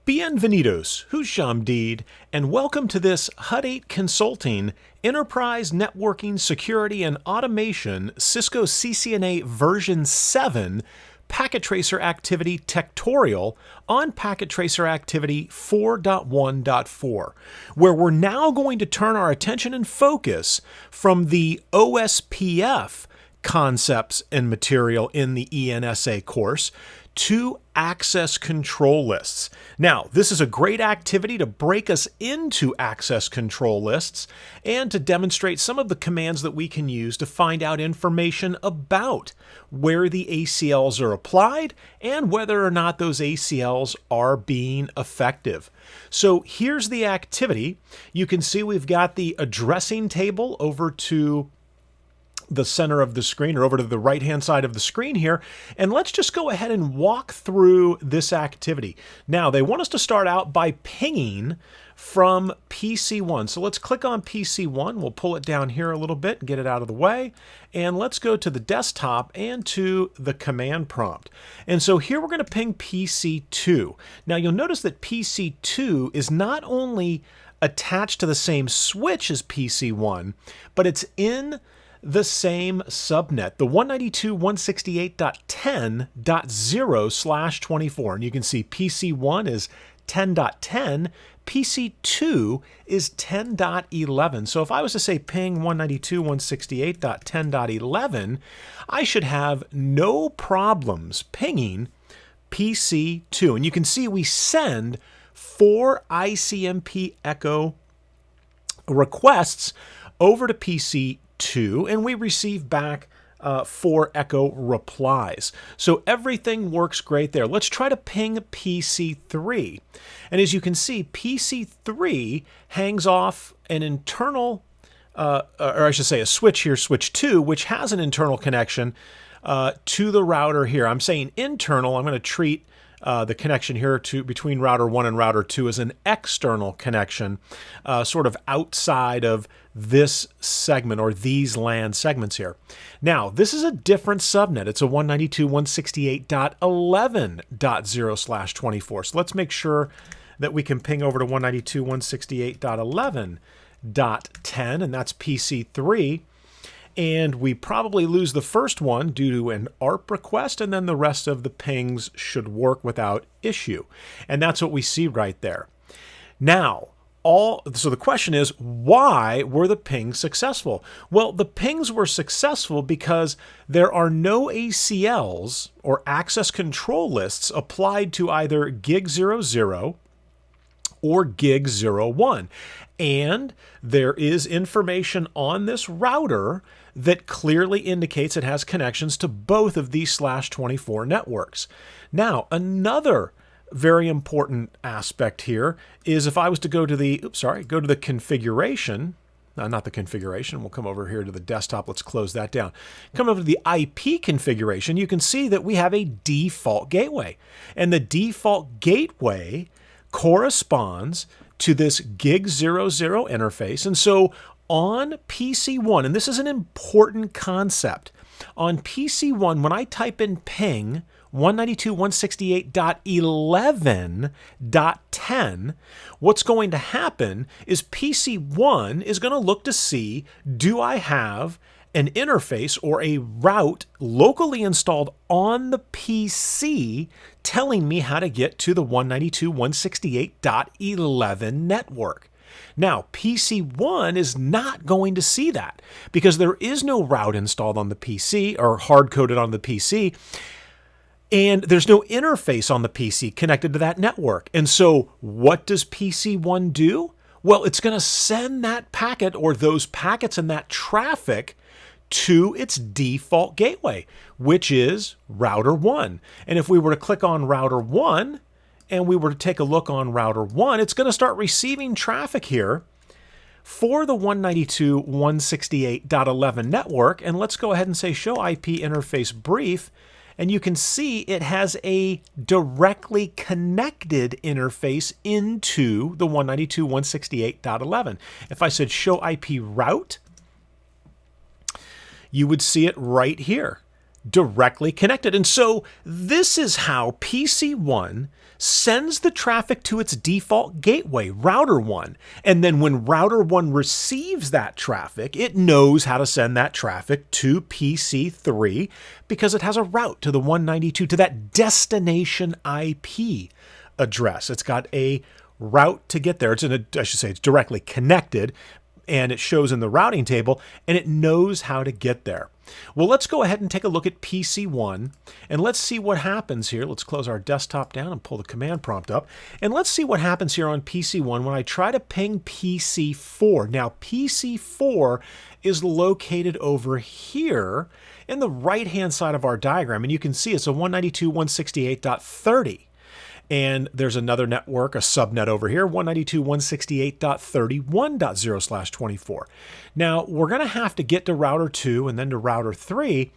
Bienvenidos, Husham and welcome to this HUD 8 Consulting Enterprise Networking Security and Automation Cisco CCNA version 7 Packet Tracer Activity Techtorial on Packet Tracer Activity 4.1.4, where we're now going to turn our attention and focus from the OSPF concepts and material in the ENSA course to access control lists. Now, this is a great activity to break us into access control lists and to demonstrate some of the commands that we can use to find out information about where the ACLs are applied and whether or not those ACLs are being effective. So here's the activity. You can see we've got the addressing table over to the center of the screen, or over to the right-hand side of the screen here. And let's just go ahead and walk through this activity. Now, they want us to start out by pinging from PC1. So let's click on PC1. We'll pull it down here a little bit and get it out of the way. And let's go to the desktop and to the command prompt. And so here we're going to ping PC2. Now, you'll notice that PC2 is not only attached to the same switch as PC1, but it's in the same subnet, the 192.168.10.0/24. And you can see PC1 is 10.10, PC2 is 10.11. So if I was to say ping 192.168.10.11, I should have no problems pinging PC2. And you can see we send 4 ICMP echo requests over to PC2, and we receive back 4 echo replies. So everything works great there. Let's try to ping PC3. And as you can see, PC3 hangs off an internal, or I should say a switch here, switch 2, which has an internal connection to the router here. I'm saying internal. I'm going to treat the connection here between router 1 and router 2 is an external connection, sort of outside of this segment or these LAN segments here. Now, this is a different subnet. It's a 192.168.11.0/24. So let's make sure that we can ping over to 192.168.11.10, and that's PC3. And we probably lose the first one due to an ARP request, and then the rest of the pings should work without issue. And that's what we see right there. Now, so the question is, why were the pings successful? Well, the pings were successful because there are no ACLs or access control lists applied to either gig 00 or gig 01. And there is information on this router that clearly indicates it has connections to both of these /24 networks. Now, another very important aspect here is if I was to go to the, go to the configuration, not the configuration, we'll come over here to the desktop, let's close that down. Come over to the IP configuration, you can see that we have a default gateway. And the default gateway corresponds to this gig 00 interface. And so on PC1, and this is an important concept, on PC1, when I type in ping 192.168.11.10, what's going to happen is PC1 is going to look to see, do I have an interface or a route locally installed on the PC telling me how to get to the 192.168.11 network. Now, PC1 is not going to see that because there is no route installed on the PC or hard-coded on the PC, and there's no interface on the PC connected to that network. And so what does PC1 do? Well, it's going to send that packet or those packets and that traffic to its default gateway, which is router 1. And if we were to click on router 1 and we were to take a look on router 1, it's going to start receiving traffic here for the 192.168.11 network. And let's go ahead and say show IP interface brief. And you can see it has a directly connected interface into the 192.168.11. If I said show IP route, you would see it right here. directly connected. And so this is how PC1 sends the traffic to its default gateway, router 1. And then when router 1 receives that traffic, it knows how to send that traffic to PC3 because it has a route to the 192, to that destination IP address. It's got a route to get there. It's directly connected, and it shows in the routing table, and it knows how to get there. Well, let's go ahead and take a look at PC1, and let's see what happens here. Let's close our desktop down and pull the command prompt up, and let's see what happens here on PC1 when I try to ping PC4. Now, PC4 is located over here in the right-hand side of our diagram, and you can see it's a 192.168.30. And there's another network, a subnet over here, 192.168.31.0/24. Now, we're going to have to get to router 2 and then to router 3.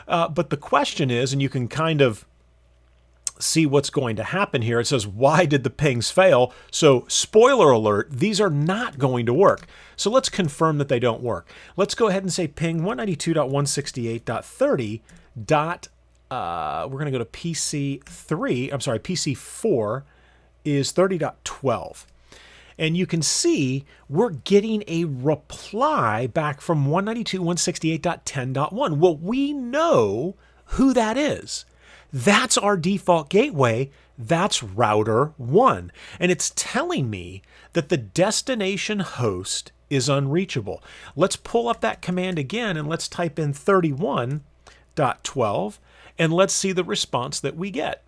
But the question is, and you can kind of see what's going to happen here. It says, why did the pings fail? So spoiler alert, these are not going to work. So let's confirm that they don't work. Let's go ahead and say ping 192.168.30. We're going to go to PC4 is 30.12. And you can see we're getting a reply back from 192.168.10.1. Well, we know who that is. That's our default gateway. That's router 1. And it's telling me that the destination host is unreachable. Let's pull up that command again and let's type in 31.12. And let's see the response that we get.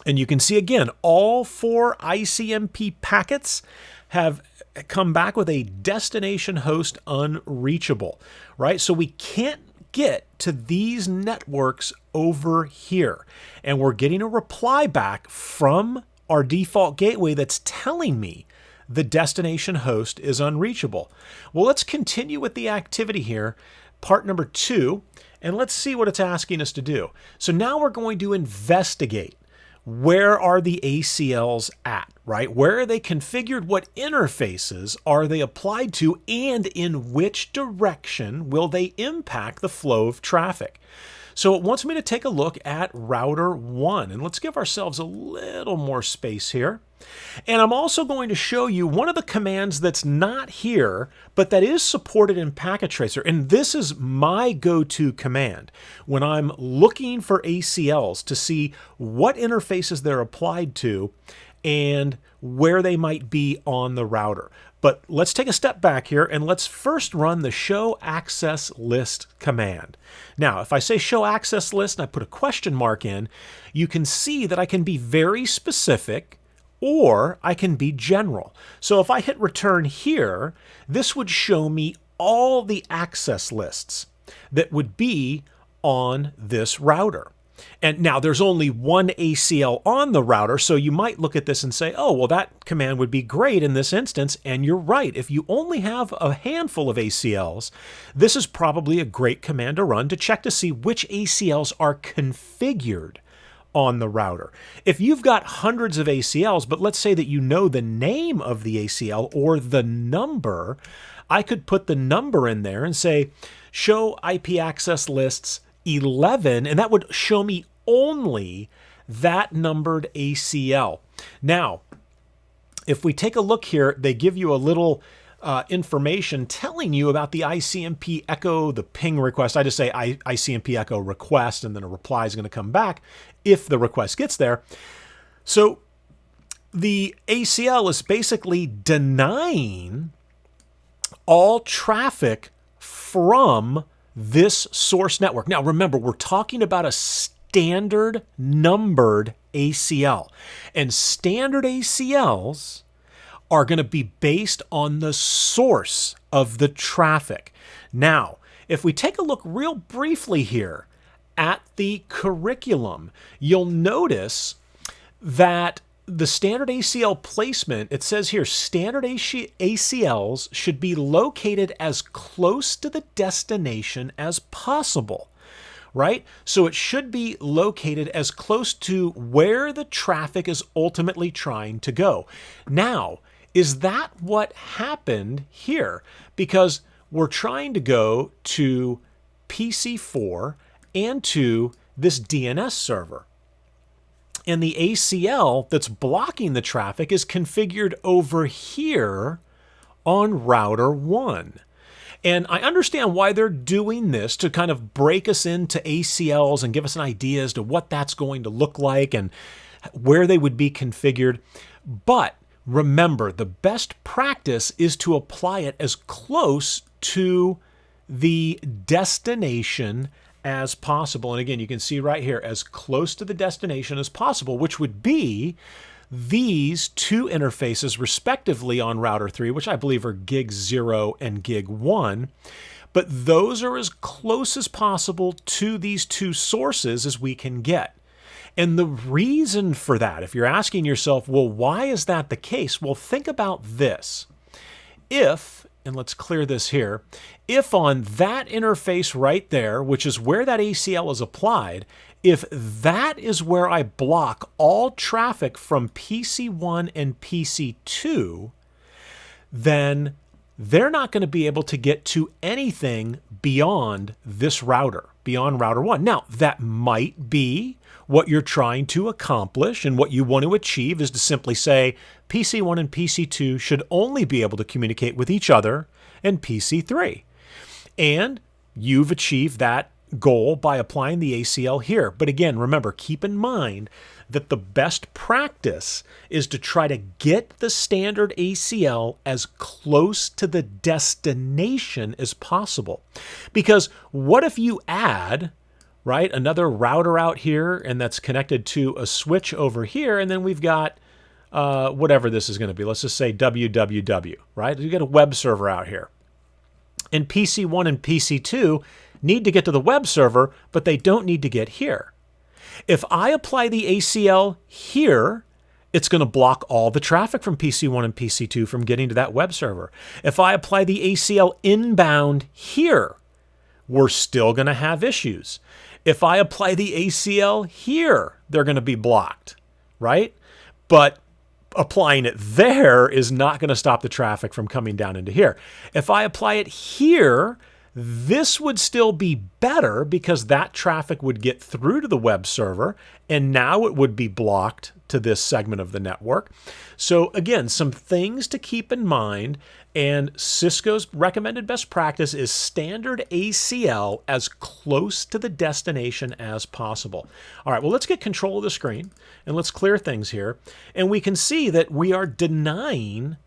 And you can see again, all 4 ICMP packets have come back with a destination host unreachable, right? So we can't get to these networks over here. And we're getting a reply back from our default gateway that's telling me the destination host is unreachable. Well, let's continue with the activity here, part number 2. And let's see what it's asking us to do. So now we're going to investigate. Where are the ACLs at, right? Where are they configured? What interfaces are they applied to? And in which direction will they impact the flow of traffic? So it wants me to take a look at router 1. And let's give ourselves a little more space here. And I'm also going to show you one of the commands that's not here, but that is supported in Packet Tracer. And this is my go-to command when I'm looking for ACLs to see what interfaces they're applied to and where they might be on the router. But let's take a step back here and let's first run the show access list command. Now, if I say show access list and I put a question mark in, you can see that I can be very specific or I can be general. So if I hit return here, this would show me all the access lists that would be on this router. And now there's only one ACL on the router, so you might look at this and say, oh, well, that command would be great in this instance. And you're right. If you only have a handful of ACLs, this is probably a great command to run to check to see which ACLs are configured on the router. If you've got hundreds of ACLs, but let's say that you know the name of the ACL or the number, I could put the number in there and say, show IP access lists 11, and that would show me only that numbered ACL. Now, if we take a look here, they give you a little information telling you about the ICMP echo, the ping request. I just say ICMP echo request, and then a reply is going to come back if the request gets there. So the ACL is basically denying all traffic from this source network. Now, remember, we're talking about a standard numbered ACL, and standard ACLs are going to be based on the source of the traffic. Now, if we take a look real briefly here at the curriculum, you'll notice that the standard ACL placement, it says here, standard ACLs should be located as close to the destination as possible, right? So it should be located as close to where the traffic is ultimately trying to go. Now, is that what happened here? Because we're trying to go to PC4, and to this DNS server. And the ACL that's blocking the traffic is configured over here on router 1. And I understand why they're doing this, to kind of break us into ACLs and give us an idea as to what that's going to look like and where they would be configured. But remember, the best practice is to apply it as close to the destination as possible. And again, you can see right here, as close to the destination as possible, which would be these two interfaces respectively on router 3, which I believe are gig 0 and gig 1. But those are as close as possible to these two sources as we can get. And the reason for that, if you're asking yourself, well, why is that the case? Well, think about this. If, and let's clear this here, if on that interface right there, which is where that ACL is applied, if that is where I block all traffic from PC1 and PC2, then they're not going to be able to get to anything beyond this router, beyond router 1. Now, that might be what you're trying to accomplish, and what you want to achieve is to simply say PC1 and PC2 should only be able to communicate with each other and PC3. And you've achieved that goal by applying the ACL here. But again, remember, keep in mind that the best practice is to try to get the standard ACL as close to the destination as possible. Because what if you add, right, another router out here, and that's connected to a switch over here, and then we've got whatever this is going to be. Let's just say www, right? You got a web server out here. And PC1 and PC2 need to get to the web server, but they don't need to get here. If I apply the ACL here, it's going to block all the traffic from PC1 and PC2 from getting to that web server. If I apply the ACL inbound here, we're still going to have issues. If I apply the ACL here, they're going to be blocked, right? But applying it there is not going to stop the traffic from coming down into here. If I apply it here, this would still be better because that traffic would get through to the web server, and now it would be blocked to this segment of the network. So again, some things to keep in mind, and Cisco's recommended best practice is standard ACL as close to the destination as possible. All right, well, let's get control of the screen and let's clear things here. And we can see that we are denying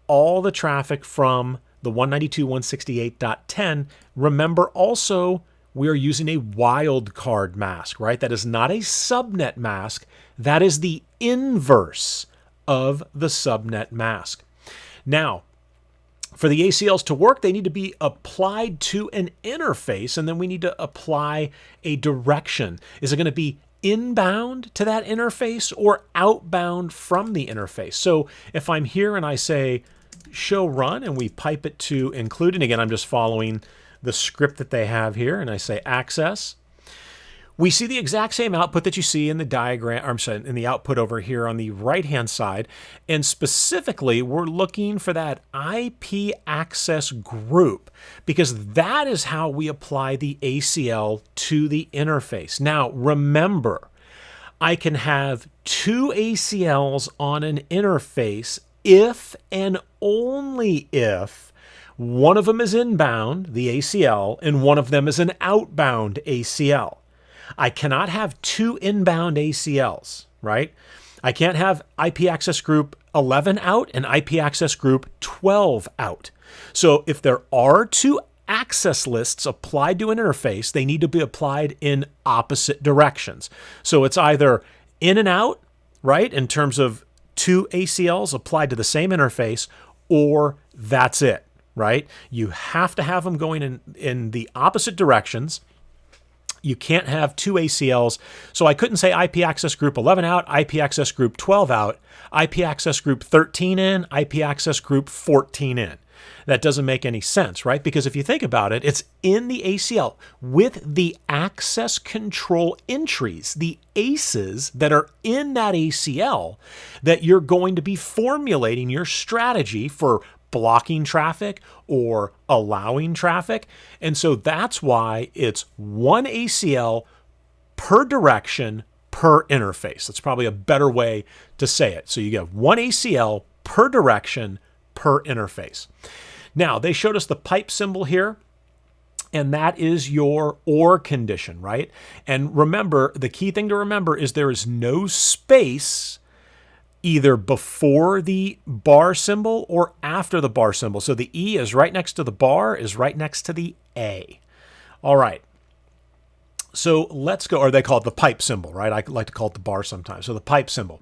all the traffic from the 192.168.10. Remember also, we are using a wildcard mask, right? That is not a subnet mask. That is the inverse of the subnet mask. Now, for the ACLs to work, they need to be applied to an interface, and then we need to apply a direction. Is it going to be inbound to that interface or outbound from the interface? So if I'm here and I say show run and we pipe it to include, and again, I'm just following the script that they have here, and I say access, we see the exact same output that you see in the diagram, I'm sorry, in the output over here on the right-hand side. And specifically, we're looking for that IP access group because that is how we apply the ACL to the interface. Now, remember, I can have two ACLs on an interface if and only if one of them is inbound, the ACL, and one of them is an outbound ACL. I cannot have two inbound ACLs, right? I can't have IP access group 11 out and IP access group 12 out. So if there are two access lists applied to an interface, they need to be applied in opposite directions. So it's either in and out, right, in terms of two ACLs applied to the same interface, or that's it, right? You have to have them going in the opposite directions. You can't have two ACLs. So I couldn't say IP access group 11 out, IP access group 12 out, IP access group 13 in, IP access group 14 in. That doesn't make any sense, right? Because if you think about it, it's in the ACL with the access control entries, the ACEs that are in that ACL, that you're going to be formulating your strategy for blocking traffic or allowing traffic. And so that's why it's one ACL per direction per interface. That's probably a better way to say it. So you get one ACL per direction per interface. Now, they showed us the pipe symbol here, and that is your OR condition, right? And remember, the key thing to remember is there is no space either before the bar symbol or after the bar symbol. So the E is right next to the bar, is right next to the A. All right. So let's go, or they call it the pipe symbol, right? I like to call it the bar sometimes. So the pipe symbol.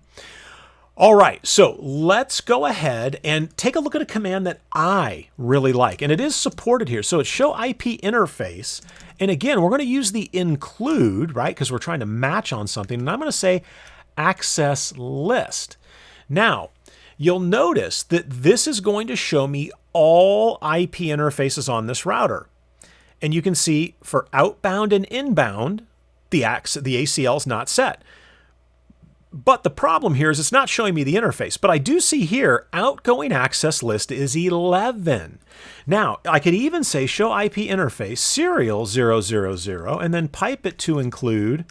All right, so let's go ahead and take a look at a command that I really like, and it is supported here. So it's show IP interface, and again, we're going to use the include, right, because we're trying to match on something, and I'm going to say access list. Now, you'll notice that this is going to show me all IP interfaces on this router, and you can see for outbound and inbound, the ACL is not set. But the problem here is it's not showing me the interface. But I do see here, outgoing access list is 11. Now, I could even say show IP interface serial 000 and then pipe it to include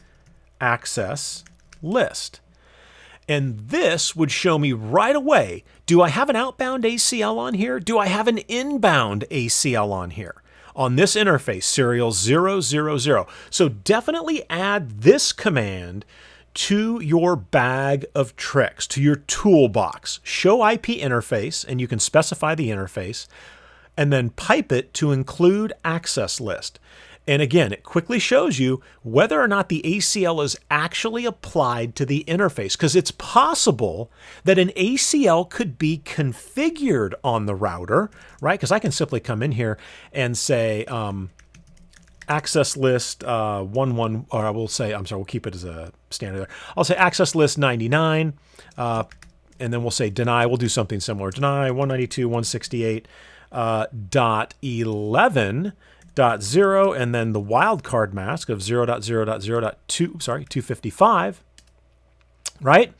access list. And this would show me right away, do I have an outbound ACL on here? Do I have an inbound ACL on here? On this interface, serial 000. So definitely add this command to your bag of tricks, to your toolbox. Show IP interface, and you can specify the interface, and then pipe it to include access list. And again, it quickly shows you whether or not the ACL is actually applied to the interface, because it's possible that an ACL could be configured on the router, right? Because I can simply come in here and say, access list 11, or I will say, I'm sorry, we'll keep it as a standard there. I'll say access list 99, and then we'll say deny. We'll do something similar. Deny 192.168.11.0, and then the wildcard mask of 255, right?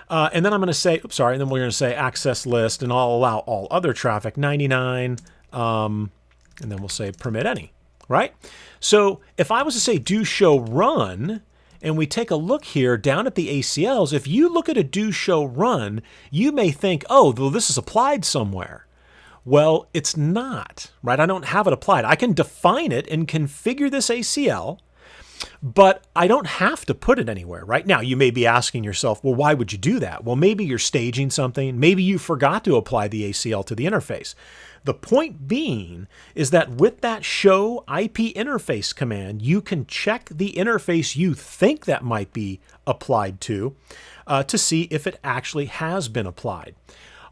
And then I'm going to say, oops, sorry, and then we're going to say access list, and I'll allow all other traffic 99, and then we'll say permit any. Right? So if I was to say do show run, and we take a look here down at the ACLs, if you look at a do show run, you may think, oh, well, this is applied somewhere. Well, it's not, right? I don't have it applied. I can define it and configure this ACL, but I don't have to put it anywhere. Right now, you may be asking yourself, well, why would you do that? Well, maybe you're staging something. Maybe you forgot to apply the ACL to the interface. The point being is that with that show IP interface command, you can check the interface you think that might be applied to see if it actually has been applied.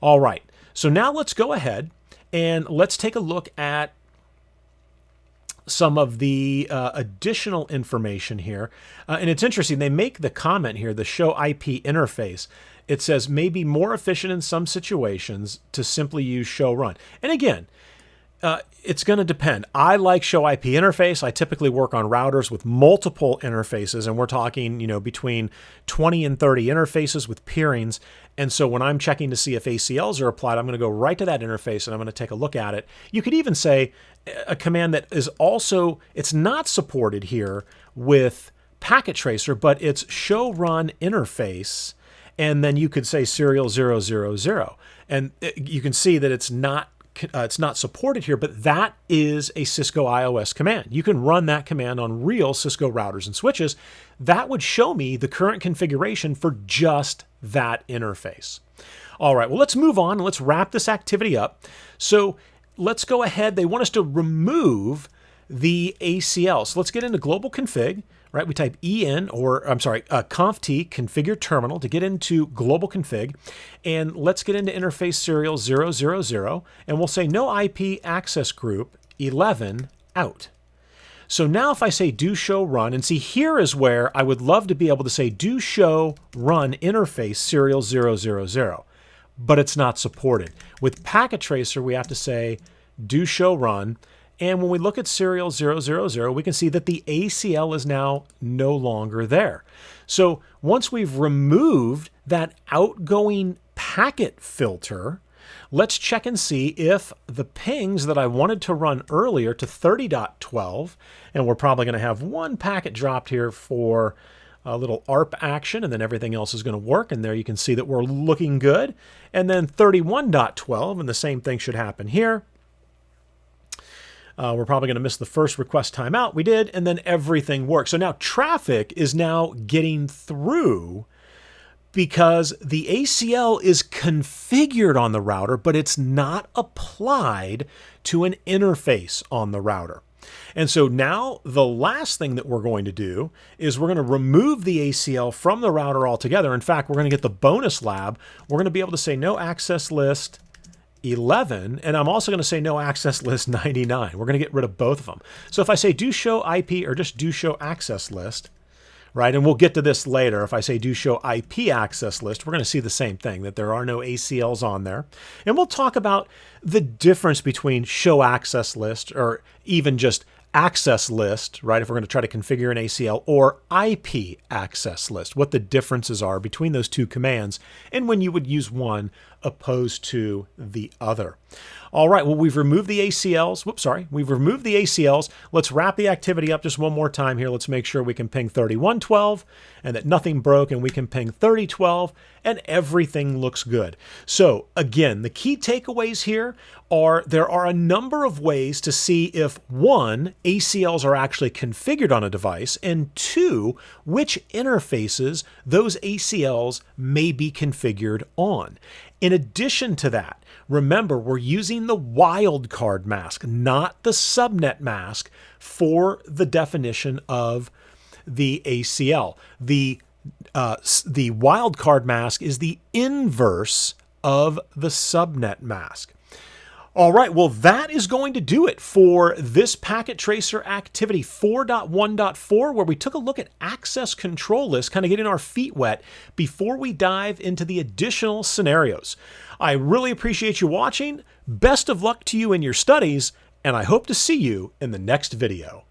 All right, so now let's go ahead and let's take a look at some of the additional information here. And it's interesting, they make the comment here, the show IP interface. It says may be more efficient in some situations to simply use show run. And again, it's going to depend. I like show IP interface. I typically work on routers with multiple interfaces, and we're talking, between 20 and 30 interfaces with peerings. And so when I'm checking to see if ACLs are applied, I'm going to go right to that interface and I'm going to take a look at it. You could even say a command that is also, it's not supported here with packet tracer, but it's show run interface. And then you could say serial 000. And you can see that it's not supported here, but that is a Cisco IOS command. You can run that command on real Cisco routers and switches. That would show me the current configuration for just that interface. All right, well, let's move on and let's wrap this activity up. So let's go ahead. They want us to remove the ACL. So let's get into global config. Right, we type conft configure terminal to get into global config, and let's get into interface serial 000, and we'll say no IP access group 11 out. So now if I say do show run, and see here is where I would love to be able to say do show run interface serial 000, but it's not supported. With packet tracer, we have to say do show run. And when we look at serial 000, we can see that the ACL is now no longer there. So once we've removed that outgoing packet filter, let's check and see if the pings that I wanted to run earlier to 30.12, and we're probably going to have one packet dropped here for a little ARP action, and then everything else is going to work. And there you can see that we're looking good. And then 31.12, and the same thing should happen here. We're probably going to miss the first request timeout. We did, and then everything works. So now traffic is now getting through because the ACL is configured on the router, but it's not applied to an interface on the router. And so now the last thing that we're going to do is we're going to remove the ACL from the router altogether. In fact, we're going to get the bonus lab. We're going to be able to say no access list 11, and I'm also going to say no access list 99. We're going to get rid of both of them. So if I say do show IP or just do show access list, right, and we'll get to this later. If I say do show IP access list, we're going to see the same thing, that there are no ACLs on there. And we'll talk about the difference between show access list or even just access list, right, if we're going to try to configure an ACL, or IP access list, what the differences are between those two commands and when you would use one opposed to the other. All right, well, we've removed the ACLs. Whoops, sorry. We've removed the ACLs. Let's wrap the activity up just one more time here. Let's make sure we can ping 3112 and that nothing broke, and we can ping 3012 and everything looks good. So again, the key takeaways here are there are a number of ways to see if, one, ACLs are actually configured on a device, and two, which interfaces those ACLs may be configured on. In addition to that, remember, we're using the wildcard mask, not the subnet mask, for the definition of the ACL. The wildcard mask is the inverse of the subnet mask. All right, well, that is going to do it for this packet tracer activity 4.1.4, where we took a look at access control lists, kind of getting our feet wet before we dive into the additional scenarios. I really appreciate you watching. Best of luck to you in your studies, and I hope to see you in the next video.